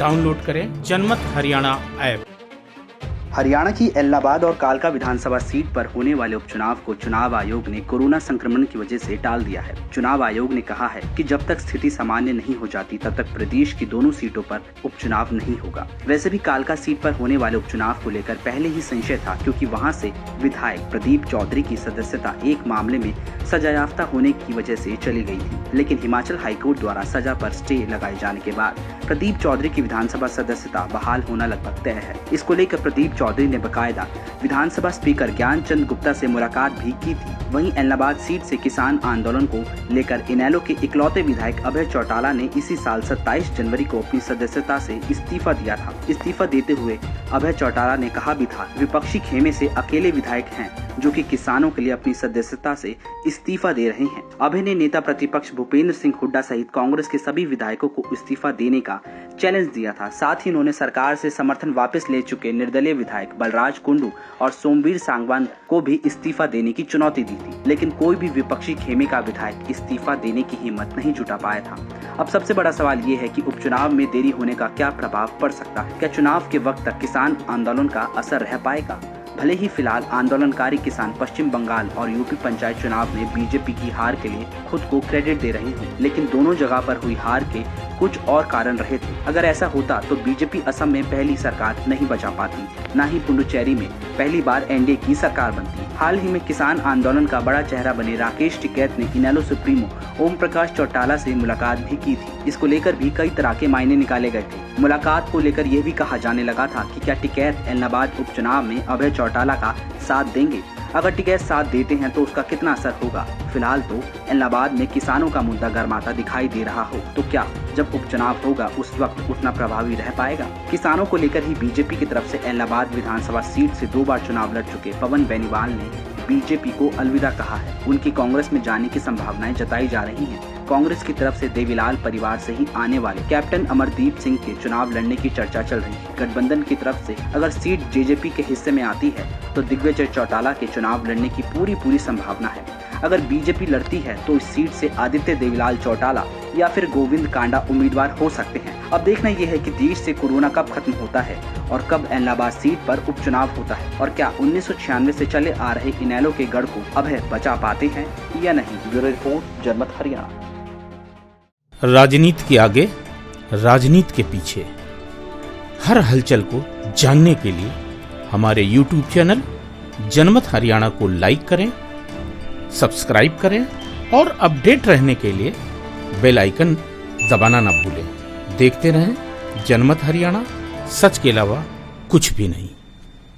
Download करें जनमत Haryana app. Haryana की एलनाबाद और कालका विधानसभा सीट पर होने वाले उपचुनाव को चुनाव आयोग ने कोरोना संक्रमण की वजह से टाल दिया है। चुनाव आयोग ने कहा है कि जब तक स्थिति सामान्य नहीं हो जाती तब तक प्रदेश की दोनों सीटों पर उपचुनाव नहीं होगा। वैसे भी कालका सीट पर होने वाले उपचुनाव को लेकर पहले ही संशय था, क्योंकि वहां से विधायक प्रदीप चौधरी की सदस्यता एक मामले में सजायाफ्ता होने की वजह से चली गई थी, लेकिन हिमाचल हाईकोर्ट द्वारा सजा पर स्टे लगाए जाने के बाद प्रदीप चौधरी की विधानसभा सदस्यता बहाल होना लगभग तय है। इसको लेकर प्रदीप चौधरी ने बकायदा विधानसभा स्पीकर ज्ञानचंद गुप्ता से मुलाकात भी की थी। वहीं एलनाबाद सीट से किसान आंदोलन को लेकर इनेलो के इकलौते विधायक अभय चौटाला ने इसी साल 27 जनवरी को अपनी सदस्यता से इस्तीफा दिया था। इस्तीफा देते हुए अभय चौटाला ने कहा भी था, विपक्षी खेमे से अकेले विधायक हैं जो कि किसानों के लिए अपनी सदस्यता से इस्तीफा दे रहे हैं। अभय ने नेता प्रतिपक्ष भूपेंद्र सिंह हुड्डा सहित कांग्रेस के सभी विधायकों को इस्तीफा देने का चैलेंज दिया था। साथ ही उन्होंने सरकार से समर्थन वापस ले चुके निर्दलीय विधायक बलराज कुंडू और सोमवीर सांगवान को भी इस्तीफा देने की चुनौती दी थी, लेकिन कोई भी विपक्षी खेमे का विधायक इस्तीफा देने की हिम्मत नहीं जुटा पाया था। अब सबसे बड़ा सवाल ये है कि उपचुनाव में देरी होने का क्या प्रभाव पड़ सकता है। क्या चुनाव के वक्त तक किसान आंदोलन का असर रह पाएगा? भले ही फिलहाल आंदोलनकारी किसान पश्चिम बंगाल और यूपी पंचायत चुनाव में बीजेपी की हार के लिए खुद को क्रेडिट दे रहे हैं, लेकिन दोनों जगह पर हुई हार के कुछ और कारण रहे थे। अगर ऐसा होता तो बीजेपी असम में पहली सरकार नहीं बचा पाती, न ही पुडुचेरी में पहली बार एनडीए की सरकार बनती। हाल ही में किसान आंदोलन का बड़ा चेहरा बने राकेश टिकैत ने इनेलो सुप्रीमो ओम प्रकाश चौटाला से मुलाकात भी की थी। इसको लेकर भी कई तरह के मायने निकाले गए थे। मुलाकात को लेकर यह भी कहा जाने लगा था कि क्या टिकैत एलनाबाद उपचुनाव में अभय चौटाला का साथ देंगे। अगर टिकैत साथ देते हैं तो उसका कितना असर होगा। फिलहाल तो एलनाबाद में किसानों का मुद्दा गर्माता दिखाई दे रहा हो, तो क्या जब उपचुनाव होगा उस वक्त उतना प्रभावी रह पाएगा? किसानों को लेकर ही बीजेपी की तरफ से एलनाबाद विधानसभा सीट से 2 बार चुनाव लड़ चुके पवन बेनीवाल ने बीजेपी को अलविदा कहा है। उनकी कांग्रेस में जाने की संभावनाएं जताई जा रही हैं। कांग्रेस की तरफ से देवीलाल परिवार से ही आने वाले कैप्टन अमरदीप सिंह के चुनाव लड़ने की चर्चा चल रही है। गठबंधन की तरफ से अगर सीट जेजेपी के हिस्से में आती है तो दिग्विजय चौटाला के चुनाव लड़ने की पूरी संभावना है। अगर बीजेपी लड़ती है तो इस सीट से आदित्य देवीलाल चौटाला या फिर गोविंद कांडा उम्मीदवार हो सकते हैं। अब देखना यह है कि देश से कोरोना कब खत्म होता है और कब एलनाबाद सीट पर उपचुनाव होता है, और क्या 1996 से चले आ रहे इनेलो के गढ़ को अभय बचा पाते हैं या नहीं। ब्यूरो रिपोर्ट, जनमत हरियाणा। राजनीति के आगे, राजनीति के पीछे, हर हलचल को जानने के लिए हमारे YouTube चैनल जनमत हरियाणा को लाइक करें, सब्सक्राइब करें और अपडेट रहने के लिए बेल आइकन दबाना ना भूलें। देखते रहें जनमत हरियाणा, सच के अलावा कुछ भी नहीं।